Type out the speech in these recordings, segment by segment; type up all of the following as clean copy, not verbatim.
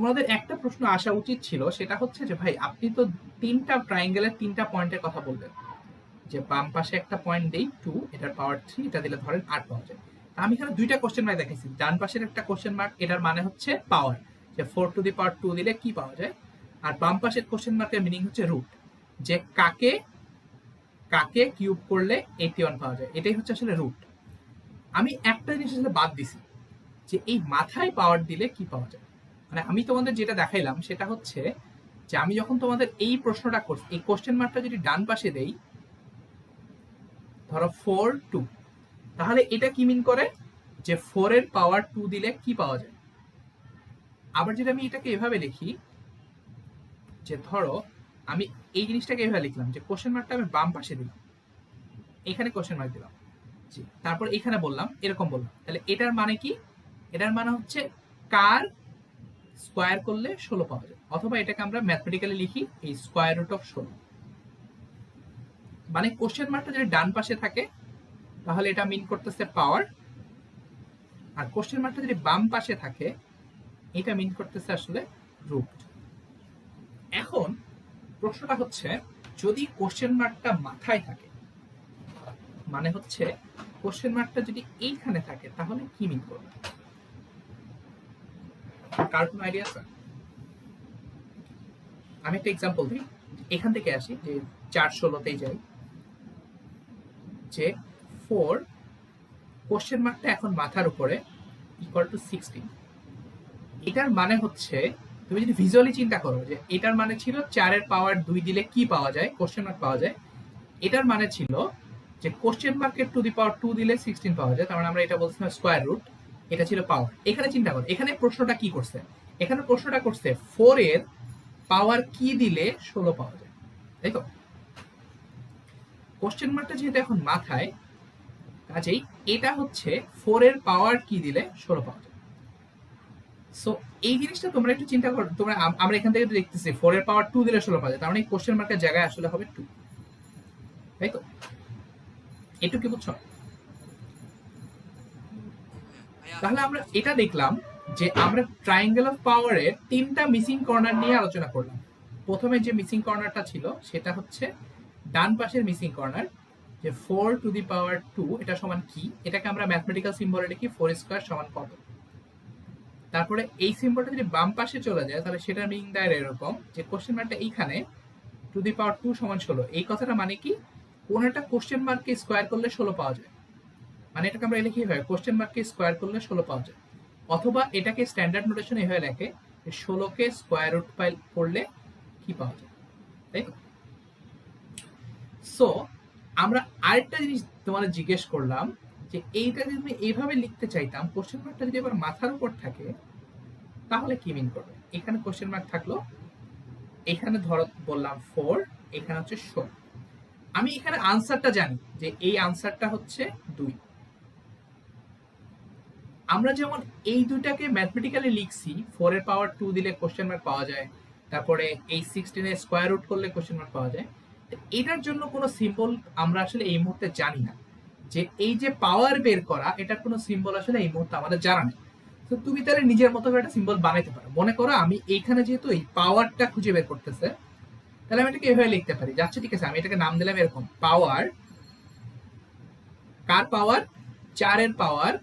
তোমাদের একটা প্রশ্ন আসা উচিত ছিল, সেটা হচ্ছে যে ভাই আপনি তো তিনটা ট্রায়াঙ্গেলের তিনটা পয়েন্টের কথা বললেন, যে বাম পাশে একটা পয়েন্ট দেই 2, এটার পাওয়ার 3, এটা দিলে ধরেন 8 পাওয়া যায়। আমি এখানে দুইটা কোশ্চেন মার্ক দেখাইছি। ডান পাশের একটা কোশ্চেন মার্ক, এটার মানে হচ্ছে পাওয়ার, যে 4 টু দি পাওয়ার 2 দিলে কি পাওয়া যায়। আর বাম পাশের কোশ্চেন মার্কের মিনিং হচ্ছে রুট, যে কাকে কাকে কিউব করলে 81 পাওয়া যায়। এটাই হচ্ছে আসলে রুট। আমি একটা জিনিস আসলে বাদ দিছি, যে এই মাথায় পাওয়ার দিলে কি পাওয়া যায়। মানে আমি তোমাদের যেটা দেখাইলাম সেটা হচ্ছে যে আমি যখন তোমাদের এই প্রশ্নটা করছি, এই কোশ্চেন মার্কটা যদি ডান পাশে দেই, ধরো 4 2, তাহলে এটা কি মিন করে যে 4 এর পাওয়ার 2 দিলে কি পাওয়া যায়। আবার যদি আমি এটাকে এভাবে লিখি, যে ধরো আমি এই জিনিসটাকে এভাবে লিখলাম, যে কোশ্চেন মার্কটা আমি বাম পাশে দিলাম, এখানে কোশ্চেন মার্ক দিলাম, জি, তারপর এখানে বললাম, এরকম বললাম, তাহলে এটার মানে কি? এটার মানে হচ্ছে কার স্কোয়ার করলে 16 পাওয়া যায়, অথবা এটাকে আমরা ম্যাথমেটিক্যালি লিখি এই স্কোয়ার রুট অফ 16। মানে কোশ্চেন মার্কটা যদি ডান পাশে থাকে তাহলে এটা মিন করতেছে পাওয়ার, আর কোশ্চেন মার্কটা যদি বাম পাশে থাকে এটা মিন করতেছে আসলে রুট। এখন প্রশ্নটা হচ্ছে, যদি কোশ্চেন মার্কটা মাথায় থাকে, মানে হচ্ছে কোশ্চেন মার্কটা যদি এইখানে থাকে, তাহলে কি মিন করবে? কার কোনো আইডিয়া আছে? আমি একটা এক্সাম্পল দিই, এখান থেকে আসি, যে 4 16তেই যাই, যে 4 কোশ্চেন মার্কটা এখন মাথার উপরে ইকুয়াল টু 16। এটার মানে হচ্ছে, তুমি যদি ভিজুয়ালি চিন্তা করো, যে এটার মানে ছিল 4 এর পাওয়ার 2 দিলে কি পাওয়া যায়, কোশ্চেন মার্ক পাওয়া যায়। এটার মানে ছিল যে কোশ্চেন মার্কের টু দি পাওয়ার 2 দিলে 16 পাওয়া যায়, তার মানে আমরা এটা বলছিলাম স্কোয়ার রুট, এটা ছিল পাওয়ার। এখানে চিন্তা করো, এখানে প্রশ্নটা কি করছে, এখানে প্রশ্নটা করছে 4 এর পাওয়ার কি দিলে 16 পাওয়া যায়, তাই তো? কোশ্চেন মার্কটা যেহেতু এখন মাথায়, কাজেই এটা হচ্ছে 4 এর পাওয়ার কি দিলে 16 পাওয়া যায়। সো এই জিনিসটা তোমরা একটু চিন্তা করো, তোমরা আমরা এখান থেকে দেখতেছি 4 এর পাওয়ার 2 দিলে 16 পাওয়া যায়, তার মানে এই কোশ্চেন মার্কের জায়গায় আসলে হবে 2, তাই তো? একটু কি বুঝছো? তাহলে আমরা এটা দেখলাম যে আমরা ট্রায়াঙ্গেল অফ পাওয়ারের তিনটা মিসিং কর্নার নিয়ে আলোচনা করলাম। প্রথমে যে মিসিং কর্নারটা ছিল সেটা হচ্ছে ডান পাশের মিসিং কর্নার, যে 4 টু দি পাওয়ার 2 এটা সমান কি, এটাকে আমরা ম্যাথমেটিক্যাল সিম্বলে লিখি 4 স্কয়ার সমান কত। তারপরে এই সিম্বলটা যদি বাম পাশে চলে যায়, তাহলে সেটার মিনিং দাঁড়ায় এরকম, যে কোশ্চেন মার্কটা এইখানে টু দি পাওয়ার 2 সমান 16। এই কথাটা মানে কি, কোন একটা কোশ্চেন মার্ককে স্কোয়ার করলে 16 পাওয়া যায়। মানে এটাকে আমরা লিখি হয় কোশ্চেন মার্ককে স্কোয়ার করলে 16 পাওয়া যায়, অথবা এটাকে স্ট্যান্ডার্ড নোটেশন এভাবে লেখে, 16কে স্কোয়ার রুট করলে কি পাওয়া যায়, তাই তো? সো আমরা আরেকটা জিনিস তোমাদের জিজ্ঞেস করলাম, যে এইটা যদি আমি এইভাবে লিখতে চাইতাম, কোশ্চেন মার্কটা যদি আবার মাথার উপর থাকে, তাহলে কি মিন করবে? এখানে কোশ্চেন মার্ক থাকলো, এখানে ধরো বললাম 4, এখানে হচ্ছে 16। আমি এখানে আনসারটা জানি, যে এই আনসারটা হচ্ছে 2। আমরা যেমন এই দুইটাকে ম্যাথমেটিক্যালি লিখছি, 4 এর পাওয়ার 2 দিলে কোশ্চেন মার্ক পাওয়া যায়, তারপরে এই 16 এর স্কোয়ার রুট করলে কোশ্চেন মার্ক পাওয়া যায়। এটার জন্য কোনো সিম্বল আমরা আসলে এই মুহূর্তে জানি না, যে এই যে পাওয়ার বের করা, এটার কোনো সিম্বল আসলে এই মুহূর্তে আমাদের জানা নেই। তো তুমি তাহলে নিজের মতো করে একটা সিম্বল বানাইতে পারো। মনে করো আমি এইখানে যেহেতু এই পাওয়ারটা খুঁজে বের করতেছে, তাহলে আমি এটাকে এভাবে লিখতে পারি, যাচ্ছে ঠিক আছে, আমি এটাকে নাম দিলাম এরকম, পাওয়ার, কার পাওয়ার, 4 এর পাওয়ার,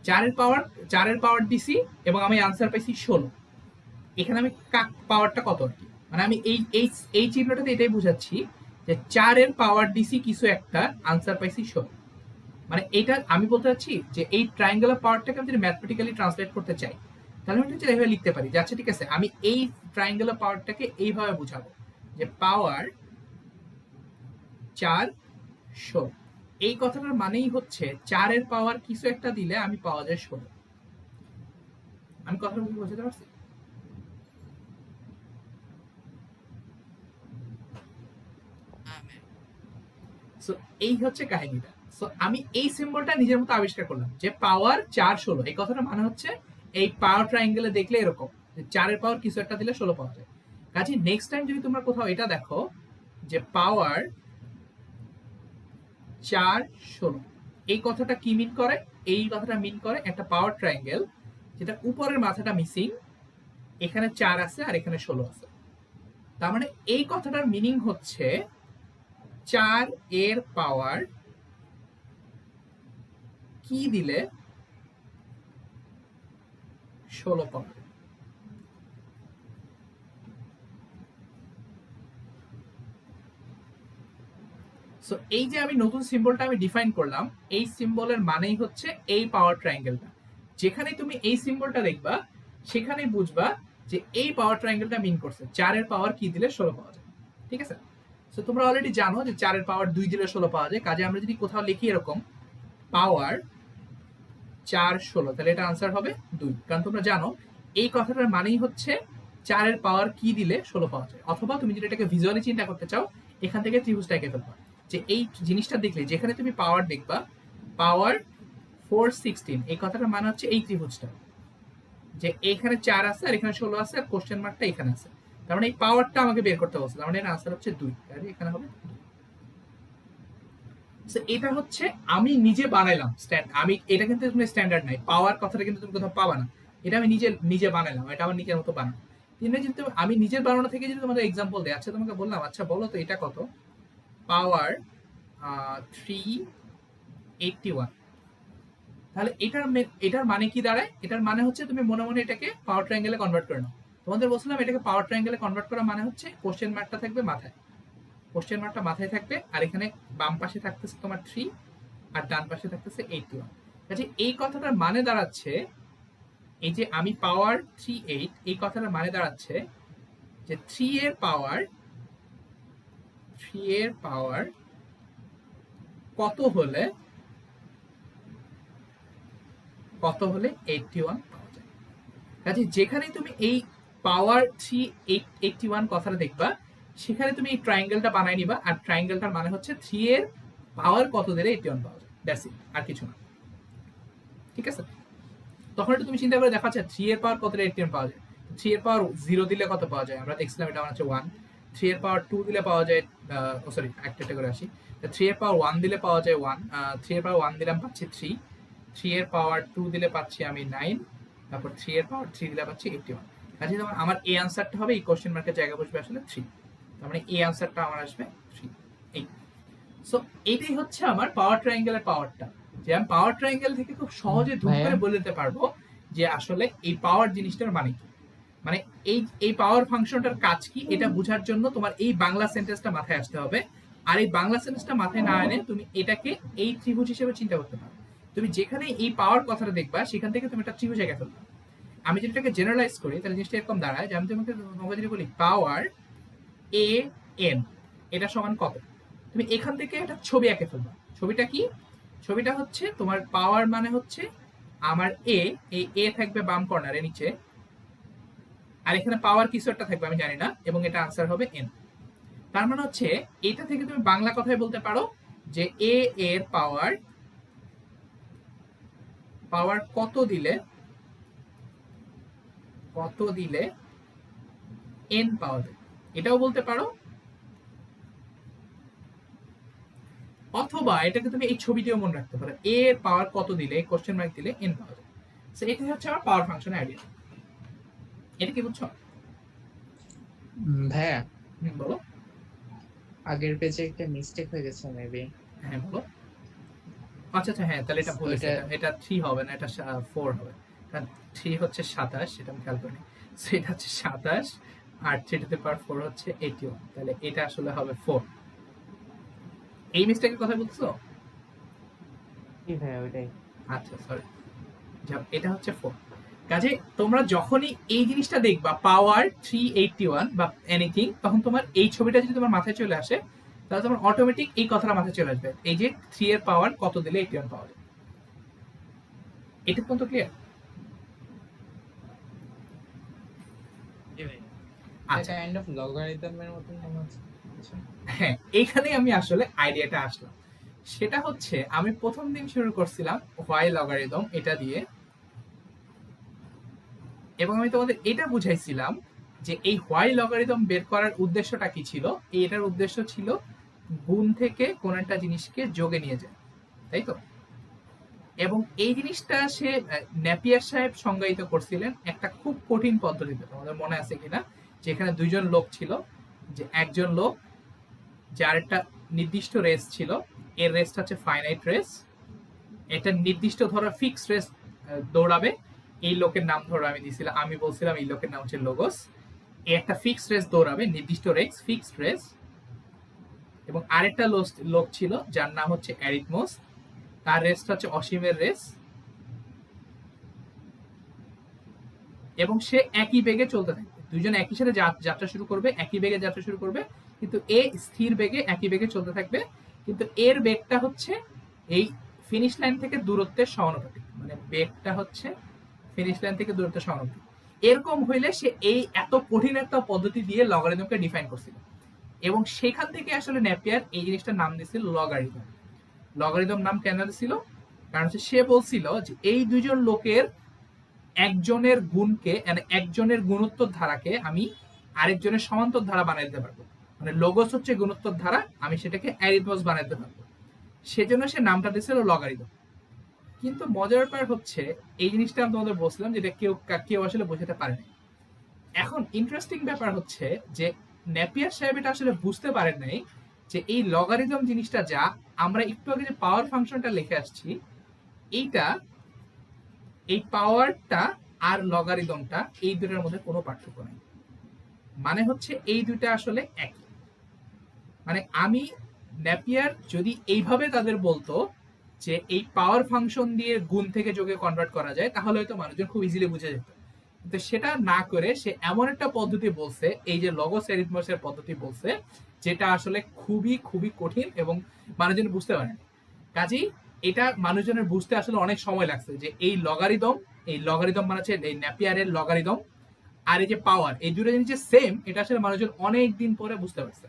4 এর পাওয়ার দিছি, এবং আমি আনসার পাইছি 16। এখানে আমি পাওয়ারটা কত আর কি, মানে আমি এই এই এই চিহ্নটাতে এটাই বুঝাচ্ছি, যে 4 এর পাওয়ার দিছি কিছু একটা, আনসার পাইছি 16। মানে এটা আমি বলতে চাচ্ছি, যে এই ট্রায়াঙ্গুলার পাওয়ারটাকে আমি যদি ম্যাথমেটিক্যালি ট্রান্সলেট করতে চাই, তাহলে আমি এটা এইভাবে লিখতে পারি, যাচ্ছে ঠিক আছে, আমি এই ট্রায়াঙ্গুলার পাওয়ারটাকে এইভাবে বুঝাবো, যে পাওয়ার 4 16। এই কথাটার মানেই হচ্ছে 4 এর পাওয়ার কিছু একটা দিলে আমি পাওয়া যায় 16। আমি কথাটা বুঝতে পারছি? সো এই হচ্ছে কাহিনীটা। সো আমি এই সিম্বলটা নিজের মতো আবিষ্কার করলাম, যে পাওয়ার 4 16। এই কথাটা মানে হচ্ছে এই পাওয়ার ট্রায়াঙ্গেলে দেখলে এরকম, যে 4 এর পাওয়ার কিছু একটা দিলে 16 পাওয়া যায়। কাজে নেক্সট টাইম যদি তোমরা কোথাও এটা দেখো, যে পাওয়ার 4 16, এই কথাটা কি মিন করে? এই কথাটা মিন করে একটা পাওয়ার ট্রায়াঙ্গেল, যেটা উপরের মাথাটা মিসিং, এখানে 4 আছে আর এখানে 16 আছে। তার মানে এই কথাটার মিনিং হচ্ছে 4 এর পাওয়ার কি দিলে 16 পাওয়ার। সো এই যে আমি নতুন সিম্বলটা আমি ডিফাইন করলাম, এই সিম্বলের মানেই হচ্ছে এই পাওয়ার ট্রায়াঙ্গেলটা। যেখানে তুমি এই সিম্বলটা দেখবা সেখানেই বুঝবা যে এই পাওয়ার ট্রায়াঙ্গেলটা মিন করছে 4 এর পাওয়ার কি দিলে 16 পাওয়া যায়। ঠিক আছে? সো তোমরা অলরেডি জানো যে 4 এর পাওয়ার 2 দিলে 16 পাওয়া যায়। কাজে আমরা যদি কোথাও লিখি এরকম পাওয়ার 4 16, তাহলে এটা আনসার হবে 2। কারণ তোমরা জানো এই কথাটার মানেই হচ্ছে 4 এর পাওয়ার কি দিলে 16 পাওয়া যায়। অথবা তুমি যদি এটাকে ভিজুয়ালি চিন্তা করতে চাও, এখান থেকে ত্রিভুজটা এঁকে ফেলবা। যে এই জিনিসটা দেখলে যেখানে তুমি পাওয়ার দেখবা পাওয়ার 416, এই কথাটার মানে হচ্ছে এই ত্রিভুজটা, যে এখানে 4 আছে আর এখানে 16 আছে আর কোশ্চেন মার্কটা এখানে আছে। তার মানে এই পাওয়ারটা আমাকে বের করতে বলছে, তার মানে এর আনসার হচ্ছে 2। আর এখানে হবে 2। এটা হচ্ছে আমি নিজে বানাইলাম আমি এটা কিন্তু তুমি স্ট্যান্ডার্ড নাই, পাওয়ার কথাটা কিন্তু তুমি কোথাও পাবা না। এটা আমি নিজে নিজে বানাইলাম, এটা আমার নিজের মতো বানানো। কিন্তু আমি নিজের বানানো থেকে যদি তোমাদের এক্সাম্পল দেয়, আচ্ছা তোমাকে বললাম আচ্ছা বলো তো এটা কত, পাওয়ার 381, তাহলে এটার মানে কি দাঁড়ায়? এটার মানে হচ্ছে তুমি মনে মনে এটাকে পাওয়ার ট্রায়াঙ্গেলে কনভার্ট করে নাও। তোমাদের বলছিলাম এটাকে পাওয়ার ট্রায়াঙ্গেলে কনভার্ট করা মানে হচ্ছে কোশ্চেন মার্কটা থাকবে মাথায়, কোশ্চেন মার্কটা মাথায় থাকবে, আর এখানে বাম পাশে থাকতেছে তোমার 3 আর ডান পাশে থাকতেছে 81। কাজে এই কথাটার মানে দাঁড়াচ্ছে, এই যে আমি পাওয়ার 38, এই কথাটার মানে দাঁড়াচ্ছে যে 3 এর পাওয়ার কত হলে 81 পাওয়া যায়। কাজে যেখানে তুমি এই পাওয়ার 381 কথাটা দেখবা সেখানে তুমি এই ট্রায়াঙ্গেলটা বানাই নিবা, আর ট্রায়াঙ্গেলটার মানে হচ্ছে 3 এর পাওয়ার কত দিলে 81 পাওয়া যায়, দ্যাটস ইট, আর কিছু না। ঠিক আছে? তখন একটু তুমি চিন্তা করে দেখা যাচ্ছে 3 এর পাওয়ার কত দিলে 81 পাওয়া যায়। 3 এর পাওয়ার 0 দিলে কত পাওয়া যায়? আমরা দেখছিলাম এটা হচ্ছে 1। 3 এর পাওয়ার 2 দিলে পাওয়া যায়, সরি একটা করে আসি, 3 এর পাওয়ার 1 দিলে পাওয়া যায় 1, 3 এর পাওয়ার 1 দিলাম পাচ্ছি 3, 3 এর পাওয়ার 2 দিলে পাচ্ছি আমি 9, তারপর 3 এর পাওয়ার 3 দিলে পাচ্ছি 81। কাজে আমার এই আনসারটা হবে, এই কোশ্চেন মার্কের জায়গা বসবে আসলে 3, তার মানে এই আনসারটা আমার আসবে 3। এই সো এটাই হচ্ছে আমার পাওয়ার ট্রায়াঙ্গেলের পাওয়ারটা, যে আমি পাওয়ার ট্রায়াঙ্গেল থেকে খুব সহজে ধূপ করে বলে দিতে পারবো যে আসলে এই পাওয়ার জিনিসটার মানে কি। মানে এই পাওয়ার ফাংশনটার কাজ কি এটা বোঝার জন্য তোমার এই বাংলা সেন্টেন্সটা মাথায় আসতে হবে। আর এই বাংলা সেন্টেন্সটা মাথায় না এনে তুমি এটাকে এই ত্রিভুজ হিসেবে চিন্তা করতে পারো। তুমি যেখানে এই পাওয়ার কথাটা দেখবা সেখান থেকে তুমি একটা ত্রিভুজ এঁকে ফেলবা। আমি যদি এটাকে জেনারেলাইজ করি তাহলে জিনিসটা এরকম দাঁড়ায় যে আমি তোমাকে যদি বলি পাওয়ার এ এন এটা সমান কত, তুমি এখান থেকে একটা ছবি এঁকে ফেলবা। ছবিটা কি? ছবিটা হচ্ছে তোমার পাওয়ার মানে হচ্ছে আমার এই এ থাকবে বাম কর্নারে নিচে, আর এখানে পাওয়ার কিছু একটা থাকবে আমি জানি না, এবং এটা আনসার হবে এন। তার মানে হচ্ছে এটা থেকে তুমি বাংলা কথায় বলতে পারো যে এ এর পাওয়ার কত দিলে এন পাওয়া যায়, এটাও বলতে পারো। অথবা এটাকে তুমি এই ছবিটিও মনে রাখতে পারো, এ এর পাওয়ার কত দিলে কোশ্চেন মার্ক দিলে এন পাওয়া যায়। সো এটাই হচ্ছে আমার পাওয়ার ফাংশনের আইডিয়া। এটা কি বুঝছো? ভাইয়া বলো। আগের পেজে একটা মিস্টেক হয়ে গেছে মেবি। হ্যাঁ বলো। আচ্ছা আচ্ছা, হ্যাঁ তাহলে এটা ভুল হয়েছে, এটা 3 হবে না, এটা 4 হবে। কারণ 3 হচ্ছে 27, সেটা আমি খেয়াল করিনি। সো এটা হচ্ছে 27 আর 3 টু দি পাওয়ার 4 হচ্ছে 81, তাহলে এটা আসলে হবে 4। এই মিস্টেকের কথা বলছো? জি ভাইয়া ওইটাই। আচ্ছা সরি, এটা হচ্ছে 4। কাজে তোমরা যখনই এই জিনিসটা দেখবা পাওয়ার 381 বা এনিথিং, তখন তোমার এই ছবিটা যদি তোমার মাথায় চলে আসে তাহলে তোমার অটোমেটিক এই কথাটা মাথায় চলে আসবে, এই যে 3 এর পাওয়ার কত দিলে 81 পাওয়া যায়। এটা পর্যন্ত ক্লিয়ার? আচ্ছা, কাইন্ড অফ লগারিদমের মতন মনে হচ্ছে। হ্যাঁ, এইখানে আমি আসলে আইডিয়াটা আসলাম। সেটা হচ্ছে আমি প্রথম দিন শুরু করছিলাম হোয়াই লগারিদম এটা দিয়ে, এবং আমি তোমাদের এটা বুঝাইছিলাম যে এই হোয়াই লগারিদম বের করার উদ্দেশ্যটা কি ছিল। এটার উদ্দেশ্য ছিল গুণ থেকে কোন একটা জিনিসকে যোগে নিয়ে যায়, তাই তো? এবং এই জিনিসটা সে নেপিয়ার সাহেব সংজ্ঞায়িত করছিলেন একটা খুব কঠিন পদ্ধতিতে। তোমাদের মনে আছে কিনা, যেখানে দুইজন লোক ছিল, যে একজন লোক যার একটা নির্দিষ্ট রেস ছিল, এর রেসটা হচ্ছে ফাইনাইট রেস, এটা নির্দিষ্ট ধরো ফিক্স রেস দৌড়াবে। এই লোকের নাম ধরো আমি বলছিলাম এই লোকের নাম হচ্ছে লোগোস। একটা ফিক্সড রেস দৌড়াবে, নির্দিষ্ট রেস, ফিক্সড রেস। এবং আরেকটা লোক ছিল যার নাম হচ্ছে অ্যারিথমোস, তার রেসটা হচ্ছে অসীমের রেস, এবং সে একই বেগে চলতে থাকবে। দুইজন একই সাথে যাত্রা শুরু করবে, একই বেগে যাত্রা শুরু করবে, কিন্তু এ স্থির বেগে একই বেগে চলতে থাকবে, কিন্তু এর বেগটা হচ্ছে এই ফিনিশ লাইন থেকে দূরত্বের সমানুপাতিক। মানে বেগটা হচ্ছে ফিনিশ লাইন থেকে দূরত্বের সমানুপাতিক। এরকম হইলে সে এই এত কঠিন একটা পদ্ধতি দিয়ে লগারিদমকে ডিফাইন করছিল, এবং সেখান থেকে আসলে নেপিয়ার এই জিনিসটার নাম দিয়েছিল লগারিদম। লগারিদম নাম কেন দিছিল? কারণ হচ্ছে সে বলছিল যে এই দুইজন লোকের একজনের গুণকে, মানে একজনের গুণোত্তর ধারাকে আমি আরেকজনের সমান্তর ধারা বানাইতে পারবো। মানে লোগোস হচ্ছে গুণোত্তর ধারা, আমি সেটাকে অ্যারিথমস বানাইতে পারবো, সেজন্য সে নামটা দিয়েছিল লগারিদম। কিন্তু মজার ব্যাপার হচ্ছে এই জিনিসটা আমি তোমাদের বলছিলাম যেটা কেউ আসলে বোঝাতে পারে না। এখন ইন্টারেস্টিং ব্যাপার হচ্ছে যে নেপিয়ার সাহেব এটা আসলে বুঝতে পারেন নাই যে এই লগারিদম জিনিসটা, যা আমরা একটু আগে যে পাওয়ার ফাংশনটা লিখে আসছি, এই পাওয়ারটা আর লগারিদমটা এই দুটার মধ্যে কোনো পার্থক্য নেই। মানে হচ্ছে এই দুইটা আসলে একই। মানে আমি নেপিয়ার যদি এইভাবে তাদের বলতো যে এই পাওয়ার ফাংশন দিয়ে গুণ থেকে যোগে কনভার্ট করা যায়, তাহলে হয়তো মানুষজন খুব ইজিলি বুঝে যেত। কিন্তু সেটা না করে সে এমন একটা পদ্ধতি বলছে, এই যে লগোস অ্যারিথমসের পদ্ধতি বলছে, যেটা আসলে খুবই খুবই কঠিন এবং মানুষজন বুঝতে পারেনি। কাজেই এটা মানুষজনের বুঝতে আসলে অনেক সময় লাগছে যে এই লগারিদম মানে হচ্ছে এই নেপিয়ারের লগারিদম, আর এই যে পাওয়ার, এই দুটো জিনিস যে সেম, এটা আসলে মানুষজন অনেক দিন পরে বুঝতে পারছে।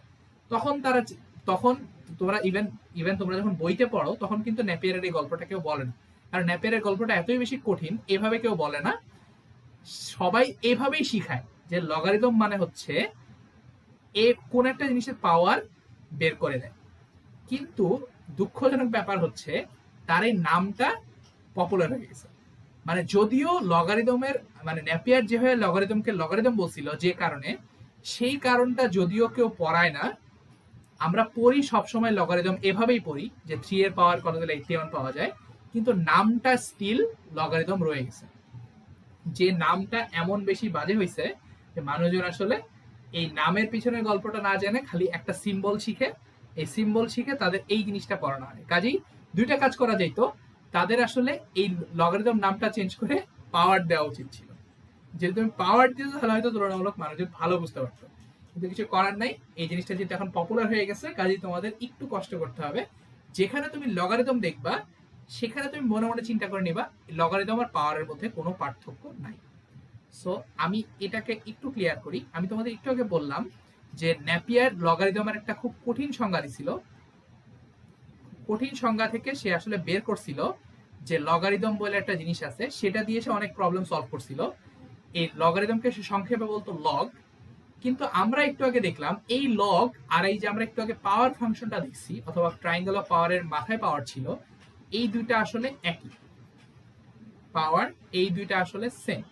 তখন তোমরা ইভেন তোমরা যখন বইতে পড়ো, তখন কিন্তু নেপিয়ারের এই গল্পটা কেউ বলে না। কারণ নেপিয়ারের গল্পটা এতই বেশি কঠিন, এভাবে কেউ বলে না। সবাই এভাবেই শিখায় যে লগারিদম মানে হচ্ছে কোন একটা জিনিসের পাওয়ার বের করে দেয়। কিন্তু দুঃখজনক ব্যাপার হচ্ছে তার এই নামটা পপুলার হয়ে গেছে। মানে যদিও লগারিদমের, মানে নেপিয়ার যেভাবে লগারিদমকে লগারিদম বলছিল যে কারণে, সেই কারণটা যদিও কেউ পড়ায় না, আমরা পড়ি সবসময় লগারিদম এভাবেই পড়ি যে 3 এর পাওয়ার কত দিলে 81 পাওয়া যায়, কিন্তু নামটা স্টিল লগারিদম রয়ে গেছে। যে নামটা এমন বেশি বাজে হয়েছে যে মানুষজন আসলে এই নামের পিছনের গল্পটা না জেনে খালি একটা সিম্বল শিখে, এই সিম্বল শিখে তাদের এই জিনিসটা পড়ানো হয়। কাজেই দুইটা কাজ করা যাইতো, তাদের আসলে এই লগারিদম নামটা চেঞ্জ করে পাওয়ার দেওয়া উচিত ছিল। যদি তুমি পাওয়ার দিতে তাহলে হয়তো তুলনামূলক মানুষজন ভালো বুঝতে পারতো, কিন্তু কিছু করার নাই। এই জিনিসটা যেটা এখন পপুলার হয়ে গেছে, কাজেই তোমাদের একটু কষ্ট করতে হবে। যেখানে তুমি লগারিদম দেখবা, সেখানে তুমি মনে মনে চিন্তা করে নিবা লগারিদম আর পাওয়ারের মধ্যে কোনো পার্থক্য নাই। সো আমি এটাকে একটু ক্লিয়ার করি। আমি তোমাদের একটু আগে বললাম যে নেপিয়ার লগারিদমের একটা খুব কঠিন সংজ্ঞা দিছিল। কঠিন সংজ্ঞা থেকে সে আসলে বের করছিল যে লগারিদম বলে একটা জিনিস আছে, সেটা দিয়ে সে অনেক প্রবলেম সলভ করছিল। এই লগারিদমকে সে সংক্ষেপে বলতো লগ। কিন্তু আমরা একটু আগে দেখলাম এই লগ আর এই যে আমরা একটু আগে পাওয়ার ফাংশনটা দেখছি, অথবা ট্রায়াঙ্গেল অফ পাওয়ারের মাথায় পাওয়ার ছিল, এই দুইটা আসলে একই পাওয়ার, এই দুইটা আসলে সেম।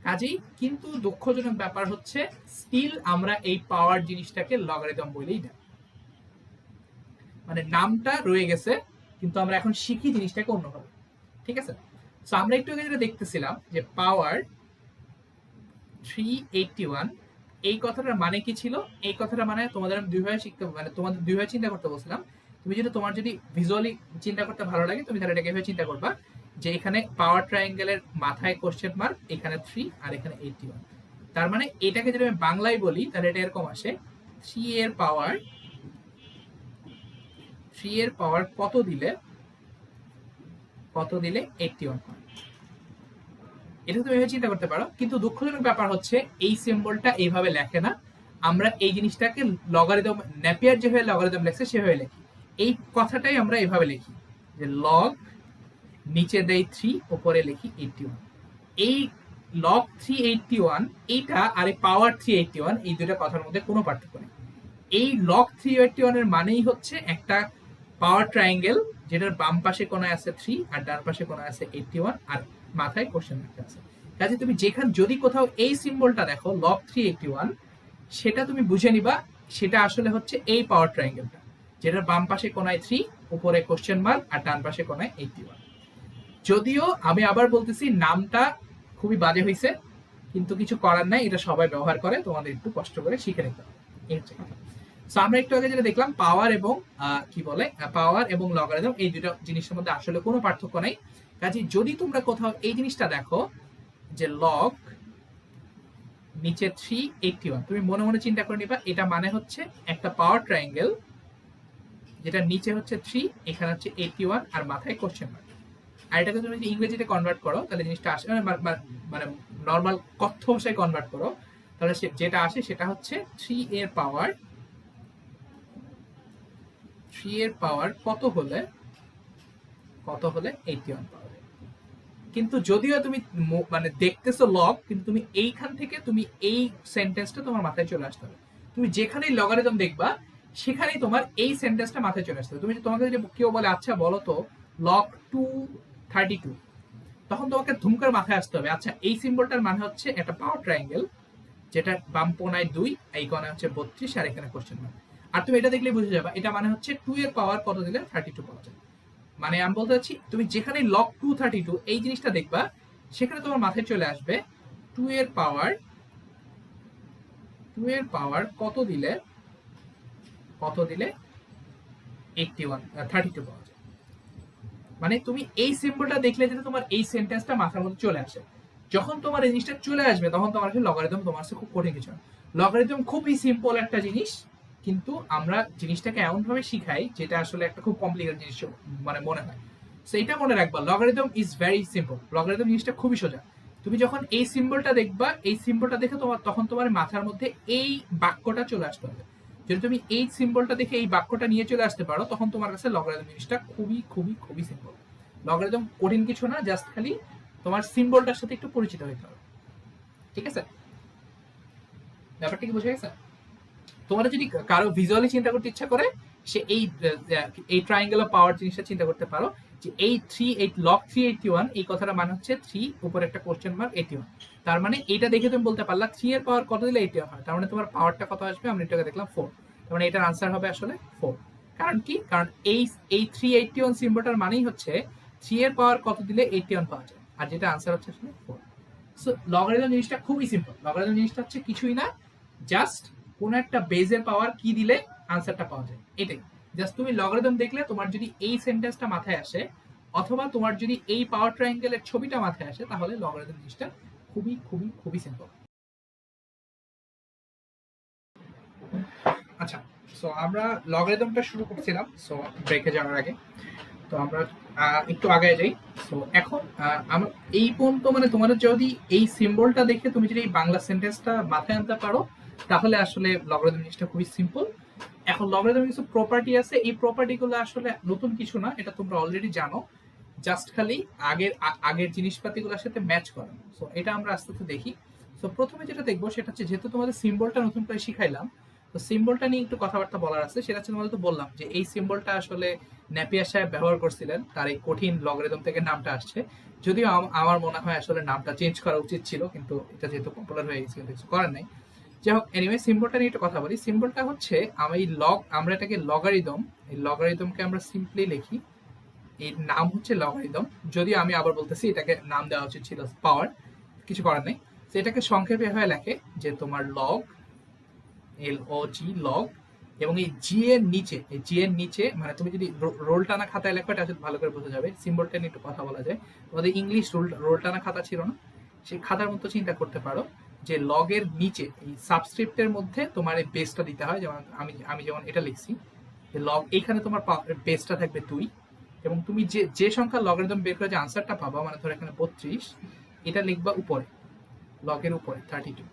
কাজেই কিন্তু দুঃখজনক ব্যাপার হচ্ছে স্টিল আমরা এই পাওয়ার জিনিসটাকে লগারিদম বলেই দেয়, মানে নামটা রয়ে গেছে, কিন্তু আমরা এখন শিখি জিনিসটাকে অন্যভাবে। ঠিক আছে? সো আমরা একটু আগে যেটা দেখতেছিলাম যে পাওয়ার 381, এই কথাটার মানে কি ছিল? এই কথাটা মানে তোমাদের আমি দুইভাবে শিখতে, মানে তোমাদের দুইভাবে চিন্তা করতে বলছিলাম। তুমি যদি তোমার যদি ভিজুয়ালি চিন্তা করতে ভালো লাগে, তুমি তাহলে এটাকে এভাবে চিন্তা করবা যে এখানে পাওয়ার ট্রায়াঙ্গেলের মাথায় কোশ্চেন মার্ক, এখানে 3 আর এখানে 81। তার মানে এটাকে যদি আমি বাংলায় বলি তাহলে এটা এরকম আসে, 3 এর পাওয়ার কত দিলে 81 হয়। এটা তুমি এভাবে চিন্তা করতে পারো। কিন্তু দুঃখজনক ব্যাপার হচ্ছে এই সিম্বলটা এইভাবে লেখে না। আমরা এই জিনিসটাকে লগারিদম, নেপিয়ার যেভাবে লগারিদম লেখছে সেভাবে লিখি। এই কথাটাই আমরা এভাবে লিখি যে লগ, নিচে দেই 3, উপরে লিখি 81। এই লগ 381 এইটা আর এই পাওয়ার 381, এই দুটো কথার মধ্যে কোনো পার্থক্য নেই। এই লগ 381 এর মানেই হচ্ছে একটা পাওয়ার ট্রায়াঙ্গেল যেটার বাম পাশে কোনায় আছে 3 আর ডান পাশে কোনায় আছে 81 আর মাথায় কোশ্চেন মার্ক আছে। কাজে তুমি যেখানে যদি কোথাও এই সিম্বলটা দেখো লগ 381, সেটা তুমি বুঝে নিবা সেটা আসলে হচ্ছে এই পাওয়ার ট্রায়াঙ্গেলটা, যেটার বাম পাশে কোনায় 3, উপরে কোশ্চেন মার্ক আর ডান পাশে কোনায় 81। যদিও আমি আবার বলতেছি নামটা খুবই বাজে হয়েছে, কিন্তু কিছু করার নাই, এটা সবাই ব্যবহার করে, তোমাদের একটু কষ্ট করে শিখে নিতে হবে। এই হচ্ছে কথা। সো আমরা একটু আগে যেটা দেখলাম পাওয়ার এবং কি বলে পাওয়ার এবং লগারিদম, এই দুটো জিনিসের মধ্যে আসলে কোনো পার্থক্য নাই। কাজে যদি তোমরা কোথাও এই জিনিসটা দেখো যে লগ নিচে 381, তুমি মনে মনে চিন্তা করে নিবা এটা মানে হচ্ছে একটা পাওয়ার ট্রায়াঙ্গেল, যেটা নিচে হচ্ছে 3, এখানে হচ্ছে 81 আর মাথায় কোশ্চেন মার্ক। আর এটাকে তুমি যদি ইংরেজিতে কনভার্ট করো তাহলে জিনিসটা আসে, মানে নর্মাল কথ্য ভাষায় কনভার্ট করো তাহলে যেটা আসে সেটা হচ্ছে 3 এর পাওয়ার কত হলে 81 পাওয়া যায়। কিন্তু যদিও তুমি মানে দেখতেছো লগ, কিন্তু তুমি এইখান থেকে তুমি এই সেন্টেন্সটা তোমার মাথায় চলে আসতে হবে। তুমি যেখানেই লগারিদম দেখবা সেখানেই তোমার এই সেন্টেন্সটা মাথায় চলে আসতে হবে। তুমি তোমাকে যদি কেউ বলে আচ্ছা বলো তো লগ 232, তখন তোমাকে ধুমকার মাথায় আসতে হবে আচ্ছা এই সিম্বলটার মানে হচ্ছে একটা পাওয়ার ট্রায়াঙ্গেল, যেটা বাম কোনায় 2, এই কোনায় হচ্ছে 32 আর এখানে কোশ্চেন মার্ক। আর তুমি এটা দেখলে বুঝে যাবে এটা মানে হচ্ছে 2 এর পাওয়ার কত দিলে 32 পাওয়া যায়। মানে আমি বলতে চাচ্ছি তুমি যেখানে লগ 232 এই জিনিসটা দেখবা সেখানে তোমার মাথায় চলে আসবে 2 এর পাওয়ার কত দিলে 32 পাওয়া যায়। মানে তুমি এই সিম্বলটা দেখলে যেটা তোমার এই সেন্টেন্সটা মাথার মধ্যে চলে আসে। যখন তোমার এই জিনিসটা চলে আসবে তখন তোমার লগারিদম তোমার কাছে খুব কঠিন কিছু না। লগারিদম খুবই সিম্পল একটা জিনিস, কিন্তু আমরা জিনিসটাকে এমন ভাবে শিখাই যেটা আসলে একটা খুব কমপ্লিকেটেড জিনিস মানে মনে হয়। সো এটা মনে রাখবা, logarithm is very simple. Logarithm জিনিসটা খুবই সোজা। তুমি যখন এই সিম্বলটা দেখবা, এই সিম্বলটা দেখে তখন তোমার মাথার মধ্যে এই বাক্যটা চলে আসতে হবে। যদি তুমি এই সিম্বলটা দেখে এই বাক্যটা নিয়ে চলে আসতে পারো তখন তোমার কাছে লগারিদম জিনিসটা খুবই খুবই খুবই সিম্পল। লগারিদম কঠিন কিছু না, জাস্ট খালি তোমার সিম্বলটার সাথে একটু পরিচিত হতে হবে। ঠিক আছে, ব্যাপারটা কি বুঝে গেছে? তোমার যদি কারো ভিজুয়ালি চিন্তা করতে ইচ্ছা করে সে এই ট্রায়াঙ্গেল অফ পাওয়ার জিনিসটা চিন্তা করতে পারো যে এই 381 এই কথাটা মানে হচ্ছে 3 উপরে একটা কোশ্চেন মার্ক 81। তার মানে এটা দেখে তুমি বলতে পারলা 3 এর পাওয়ার কত দিলে 81 হয়, তার মানে তোমার পাওয়ারটা কত আসবে, আমরা এটাকে দেখলাম 4। তার মানে এটার আনসার হবে আসলে 4। কারণ কি, কারণ এই 381 সিম্বলটার মানেই হচ্ছে 3 এর পাওয়ার কত দিলে 81 পাওয়া যায়, আর যেটা আনসার হচ্ছে আসলে 4। সো লগারিদম জিনিসটা খুবই সিম্পল। লগারিদম জিনিসটা হচ্ছে কিছুই না, জাস্ট কোন একটা বেজের পাওয়ার কি দিলে আনসারটা পাওয়া যায়, এটাই। জাস্ট তুমি লগারিদম দেখলে তোমার যদি এই সেন্টেন্সটা মাথায় আসে অথবা তোমার যদি এই পাওয়ার ট্রায়াঙ্গেলের ছবিটা মাথায় আসে তাহলে লগারিদম জিনিসটা খুবই খুবই খুবই সিম্পল। আচ্ছা, সো আমরা লগারিদমটা শুরু করছিলাম সো ব্রেকে যাওয়ার আগে, তো আমরা একটু আগে যাই। তো এখন আমরা এই পর্যন্ত মানে তোমাদের যদি এই সিম্বলটা দেখে তুমি যদি এই বাংলা সেন্টেন্সটা মাথায় আনতে পারো তাহলে আসলে লগারিদম জিনিসটা খুবই সিম্পল। এখন লগারিদম কিছু প্রপার্টি আছে, এই প্রপার্টিগুলো আসলে নতুন কিছু না, এটা তোমরা অলরেডি জানো, জাস্ট খালি আগের জিনিসপাতিগুলোর সাথে ম্যাচ করা। সো এটা আমরা আস্তে আস্তে দেখি। সো প্রথমে যেটা দেখবো সেটা হচ্ছে যেহেতু তোমাদের সিম্বলটা নতুন করে শিখাইলাম, তো সিম্বলটা নিয়ে একটু কথাবার্তা বলার আছে। সেটা হচ্ছে তোমাদের তো বললাম যে এই সিম্বলটা আসলে নেপিয়ার সাহেব ব্যবহার করছিলেন, তার এই কঠিন লগারিদম থেকে নামটা আসছে। যদিও আমার মনে হয় আসলে নামটা চেঞ্জ করা উচিত ছিল, কিন্তু এটা যেহেতু পপুলার হয়ে গেছে কিছু করার নাই। যাই হোক, এনিওয়ে সিম্বলটা নিয়ে একটু কথা বলি। সিম্বলটা হচ্ছে আমরা এটাকে লগারিদম, এই লগারিদমকে আমরা সিম্পলি লিখি, এর নাম হচ্ছে লগারিদম। যদিও আমি আবার বলতেছি এটাকে নাম দেওয়া উচিত ছিল পাওয়ার, কিছু করার নেই। তো এটাকে সংক্ষেপে হয়ে লেখে যে তোমার লগ, LOG লগ, এবং এই জি এর নিচে মানে তুমি যদি রোল টানা খাতায় লেখো এটা ভালো করে বোঝা যাবে। সিম্বলটা নিয়ে একটু কথা বলা যায়। তোমাদের ইংলিশ রোল টানা খাতা ছিল না, সেই খাতার মতো চিন্তা করতে পারো যে লগের নিচে এই সাবস্ক্রিপ্টের মধ্যে তোমার এই বেসটা দিতে হয়। যেমন আমি যেমন এটা লিখছি যে লগ, এইখানে তোমার বেসটা থাকবে 2, এবং তুমি যে সংখ্যা লগারিদম বের করে যে আনসারটা পাবা, মানে ধরো এখানে 32, এটা লিখবা উপরে, লগের উপরে 32।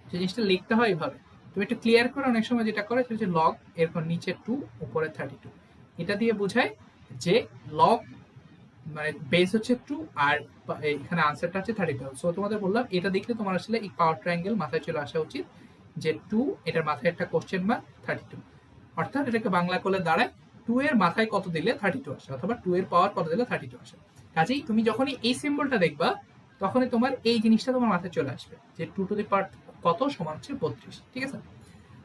সেই জিনিসটা লিখতে হয় এইভাবে। তুমি একটু ক্লিয়ার করে, অনেক সময় যেটা করে সেটা হচ্ছে লগ, এরপর নিচে 2, উপরে 32। এটা দিয়ে বোঝায় যে লগ মানে বেস হচ্ছে 2 আর এখানে আনসারটা হচ্ছে 32। সো তোমাদের বললাম এটা দেখলে তোমার আসলে এই পাওয়ার ট্রায়াঙ্গেল মাথায় চলে আসা উচিত যে 2, এটার মাথায় একটা কোশ্চেন মার্ক 32, অর্থাৎ এটাকে বাংলা করলে দাঁড়ায় 2 এর মাথায় কত দিলে 32 আসে, অথবা 2 এর পাওয়ার কত দিলে 32 আসে। কাজেই তুমি যখনই এই সিম্বলটা দেখবা তখনই তোমার এই জিনিসটা তোমার মাথায় চলে আসবে যে 2 টু দি পাওয়ার কত সমান হচ্ছে 32। ঠিক আছে,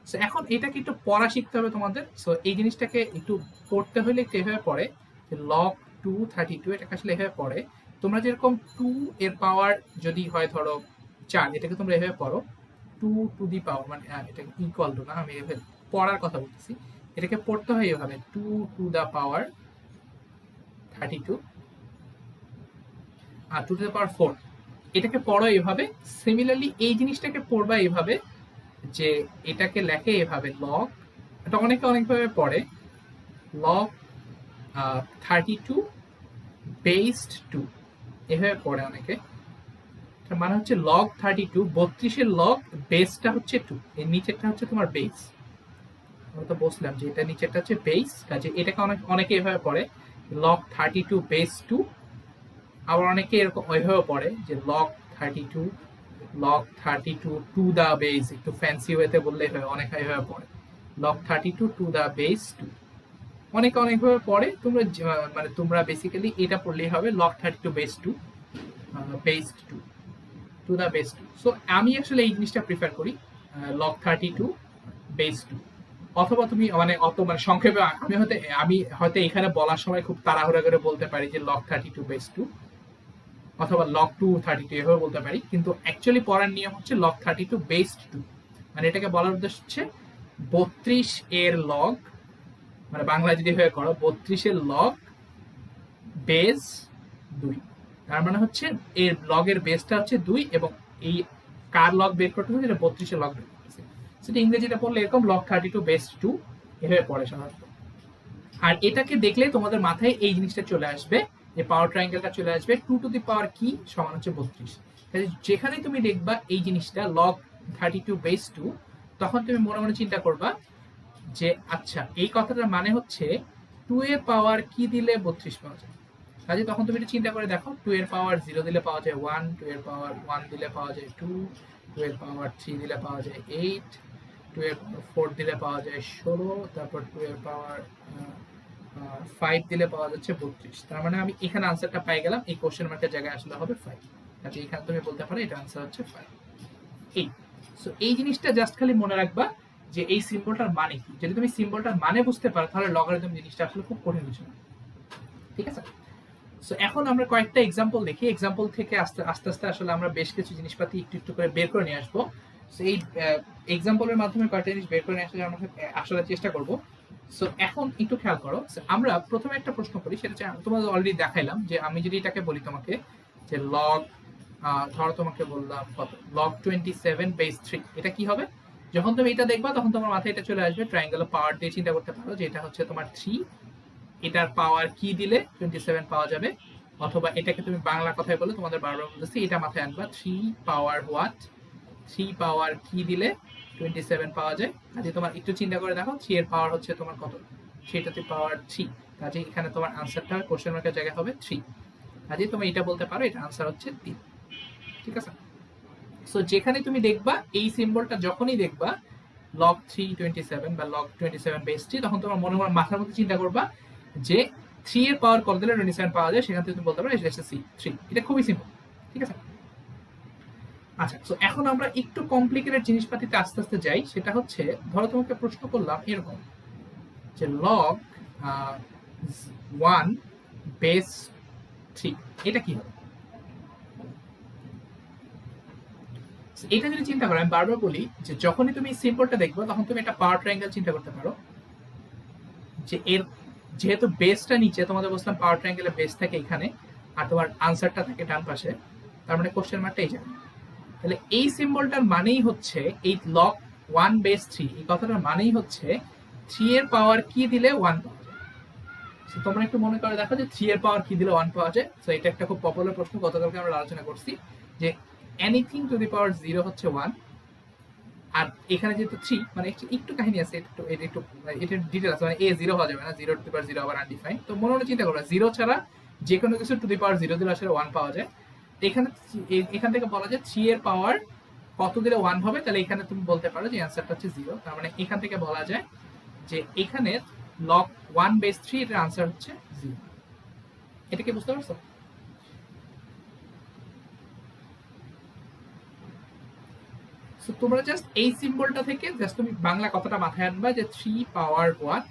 সো এখন এটাকে একটু পড়া শিখতে হবে তোমাদের। সো এই জিনিসটাকে একটু পড়তে হলে একটু এভাবে পড়ে যে log 2 32, এটাকে আসলে এভাবে পড়ে। তোমরা যেরকম 2 এর পাওয়ার যদি হয় ধরো 4, এটাকে তোমরা এভাবে পড়ো 2 টু দি পাওয়ার, মানে এটা ইকুয়াল টু না, আমি এভাবে পড়ার কথা বলতেছি। এটাকে পড়তে হয় এভাবে 2 to the power 32 R 2 to দা পাওয়ার 4, এটাকে পড়ো এভাবে। সিমিলারলি এই জিনিসটাকে পড়বা এভাবে যে এটাকে লেখে এভাবে লগ, এটা অনেকে অনেকভাবে পড়ে লগ 32 বেসড 2, এভাবে পড়ে অনেকে। তার মানে হচ্ছে লগ 32, 32 এর লগ, বেসটা হচ্ছে 2, এর নিচেরটা হচ্ছে তোমার বেস। আমরা তো বলছিলাম যে এটা নিচেরটা হচ্ছে বেস, কাজে এটাকে অনেকে এভাবে পড়ে লগ 32 বেস 2। আবার অনেকে এরকম ওইভাবে পড়ে যে লগ 32 টু দা বেস, একটু ফ্যান্সি ওয়েতে বললে অনেকে এভাবে পড়ে লগ 32 টু দা বেস 2। অনেকে অনেকভাবে পড়ে, তোমরা মানে তোমরা বেসিক্যালি এটা পড়লেই হবে log 32 base 2 to the base 2। So আমি আসলে এই জিনিসটা প্রিফার করি লগ 32 বেস 2। অথবা তুমি মানে সংক্ষেপে আমি হয়তো এখানে বলার সময় খুব তাড়াহুড়া করে বলতে পারি যে লগ 32 বেস 2 অথবা লগ 232 এভাবে বলতে পারি, কিন্তু অ্যাকচুয়ালি পড়ার নিয়ম হচ্ছে লগ 32 বেস 2। মানে এটাকে বলার উদ্দেশ্য হচ্ছে 32 এর লগ, মানে বাংলা যদি হয়ে করো 32 এর লগ বেস 2। তার মানে হচ্ছে এর লগের বেসটা হচ্ছে 2, এবং এই কার লগ বের করতে হচ্ছে, এটা 32 এর লগ বের করতেছে। সেটা ইংরেজিটা পড়লে এরকম লগ 32 বেস 2 এভাবে পড়ে সাধারণত। আর এটাকে দেখলে তোমাদের মাথায় এই জিনিসটা চলে আসবে, যে পাওয়ার ট্রায়াঙ্গেলটা চলে আসবে 2 টু দি পাওয়ার কি সমান হচ্ছে 32। যেখানে তুমি দেখবা এই জিনিসটা লগ 32 বেস 2, তখন তুমি মনে মনে চিন্তা করবা যে আচ্ছা এই কথাটার মানে হচ্ছে 2 এর পাওয়ার কি দিলে 32 পাওয়া যায়। কাজে তখন তুমি এটা চিন্তা করে দেখো, 2 এর পাওয়ার 0 দিলে পাওয়া যায় 1, 2 এর পাওয়ার 1 দিলে পাওয়া যায় 2, 2 এর পাওয়ার 3 দিলে পাওয়া যায় 8, 2 এর পাওয়ার 4 দিলে পাওয়া যায় 16, তারপর 2 এর পাওয়ার 5 দিলে পাওয়া যাচ্ছে 32। তার মানে আমি এখানে আনসারটা পাই গেলাম, এই কোশ্চেন মার্কের জায়গায় আসলে হবে 5। কাজে এখানে তুমি বলতে পারো এটা আনসার হচ্ছে 5। এই সো এই জিনিসটা জাস্ট খালি মনে রাখবা যে এই সিম্বলটার মানে কি। যদি তুমি সিম্বলটার মানে বুঝতে পারো তাহলে লগারিদম জিনিসটা আসলে খুব কঠিন কিছু না। ঠিক আছে, সো এখন আমরা কয়েকটা এক্সাম্পল দেখি, এক্সাম্পল থেকে আস্তে আস্তে আসলে আমরা বেশ কিছু জিনিসপাতি একটু একটু করে বের করে নিয়ে আসবো। সো এই এক্সাম্পলের মাধ্যমে কয়েকটা জিনিস বের করে নিয়ে আসার আমরা আসলে চেষ্টা করব। সো এখন একটু খেয়াল করো, আমরা প্রথমে একটা প্রশ্ন করি, সেটা হচ্ছে তোমাদের অলরেডি দেখাইলাম যে আমি যদি এটাকে বলি তোমাকে যে লগ, ধরো তোমাকে বললাম কত লগ 27 বেস 3, এটা কি হবে? যখন তুমি এটা দেখবা তখন তোমার মাথায় এটা চলে আসবে ট্রায়াঙ্গেল পাওয়ার দিয়ে চিন্তা করতে পারো যে এটা হচ্ছে তোমার 3, এটার পাওয়ার কি দিলে 27 পাওয়া যাবে। অথবা এটাকে তুমি বাংলা কথায় বলে তোমাদের বারবার বলতেছি, এটা মাথায় আনবা 3 পাওয়ার হোয়াট, 3 পাওয়ার কি দিলে 27 পাওয়া যায়। কাজে তোমার একটু চিন্তা করে দেখো 3 এর পাওয়ার হচ্ছে তোমার কত, 3 টু দি পাওয়ার 3। কাজে এখানে তোমার আনসারটা কোশ্চেন মার্কের জায়গায় হবে 3। কাজে তুমি এটা বলতে পারো এটা আনসার হচ্ছে 3। ঠিক আছে, সো যেখানে তুমি দেখবা এই সিম্বলটা যখনই দেখবা লগ 327 বা লগ 27 বেস 3, তখন তোমার মনে মাথার মধ্যে চিন্তা করবা যে 3 এর পাওয়ার কত দিলে 27 পাওয়া যায়, সেখান থেকে তুমি বলতে পারো এটা হচ্ছে 3। এটা খুবই সিম্পল। ঠিক আছে, আচ্ছা সো এখন আমরা একটু কমপ্লিকেটেড জিনিসপাতিতে আস্তে আস্তে যাই। সেটা হচ্ছে ধরো তোমাকে প্রশ্ন করলাম এরকম যে লগ 1 বেস 3, এটা কি হবে? এটা যদি চিন্তা করো, আমি বারবার বলি যে যখনই তুমি সিম্বলটা দেখবে তখন তুমি একটা পাওয়ার ট্রায়াঙ্গেল চিন্তা করতে পারো, যে এর যেহেতু বেসটা নিচে, তোমাদের বলছিলাম পাওয়ার ট্রায়াঙ্গেলের বেস থাকে এখানে আর তোমার আনসারটা থাকে ডান পাশে, তার মানে কোশ্চেন মার্কটা এই জায়গায়। তাহলে এই সিম্বলটার মানেই হচ্ছে এই লগ 1 বেস 3, এই কথাটার মানেই হচ্ছে 3 এর পাওয়ার কি দিলে 1 পাওয়া যায়। তোমরা একটু মনে করে দেখো যে 3 এর পাওয়ার কি দিলে 1 পাওয়া যায়। তো এটা একটা খুব পপুলার প্রশ্ন, গতকালকে আমরা আলোচনা করছি যে এনিথিং টু দি পাওয়ার 0 হচ্ছে 1, আর এখানে যেহেতু 3, মানে একটু কাহিনী আছে, একটু এটা ডিটেল আছে, মানে a 0 হওয়া যাবে না, 0 টু দি পাওয়ার 0 আবার আনডিফাইন্ড। তো মনে মনে চিন্তা করবে 0 ছাড়া যে কোনো কিছু টু দি পাওয়ার 0 দিলে আসলে 1 পাওয়া যায়। এখান থেকে বলা যায় 3 এর পাওয়ার কত দিলে 1 হবে, তাহলে এখানে তুমি বলতে পারো যে অ্যান্সারটা হচ্ছে 0। তার মানে এখান থেকে বলা যায় যে এখানে লগ 1 বেস 3 এটার আনসার হচ্ছে 0। এটা কি বুঝতে পারছো? সো তোমরা জাস্ট এই সিম্বলটা থেকে জাস্ট তুমি বাংলা কথাটা মাথায় আনবা যে 3 পাওয়ার হোয়াট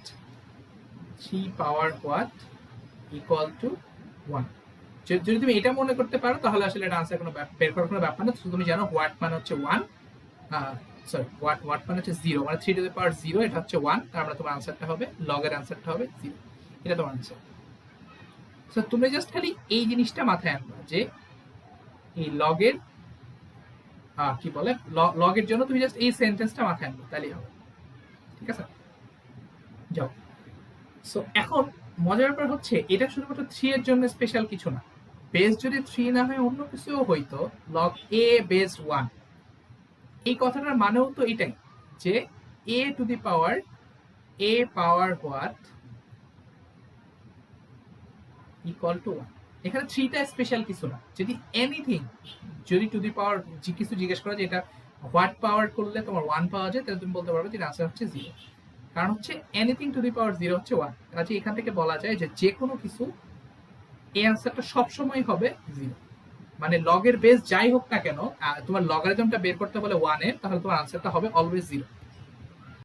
ইকুয়াল টু 1। যদি তুমি এটা মনে করতে পারো তাহলে আসলে এটা আনসার কোনো বের করার কোনো ব্যাপার না। তুমি জানো হোয়াট মানে হচ্ছে 1, সরি হোয়াট মানে হচ্ছে 0, মানে 3 টু দ্য পাওয়ার 0 এটা হচ্ছে 1, তার মানে তোমার আনসারটা হবে লগের আনসারটা হবে 0। এটা তোমার আনসার। সো তুমি জাস্ট খালি এই জিনিসটা মাথায় আনবা যে এই লগের কি বলে লগের জন্য তুমি জাস্ট এই সেন্টেন্সটা মাথায় আনবে তাহলেই হবে। ঠিক আছে, যাও। সো এখন মজার ব্যাপার হচ্ছে এটা শুধুমাত্র 3 এর জন্য স্পেশাল কিছু না। বেস যদি 3 না হয় অন্য কিছুও হইতো, লগ a বেস 1, এই কথাটার মানেও তো এটাই যে a to the power a power what equal to 1। এখানে 3টা স্পেশাল কিছু না। যদি এনিথিং যদি টু দি পাওয়ার কিছু জিজ্ঞেস করা যে এটা হোয়াট পাওয়ার করলে তোমার 1 পাওয়া যায়, তাহলে তুমি বলতে পারবে যে আনসার হচ্ছে 0। কারণ হচ্ছে এনিথিং টু দি পাওয়ার 0 হচ্ছে 1। কাজে এখান থেকে বলা যায় যে যে কোনো কিছু এই আনসারটা সবসময় হবে 0। মানে লগের বেস যাই হোক না কেন, তোমার লগারিদমটা বের করতে বলে 1 এর, তাহলে তোমার আনসারটা হবে অলওয়েজ 0।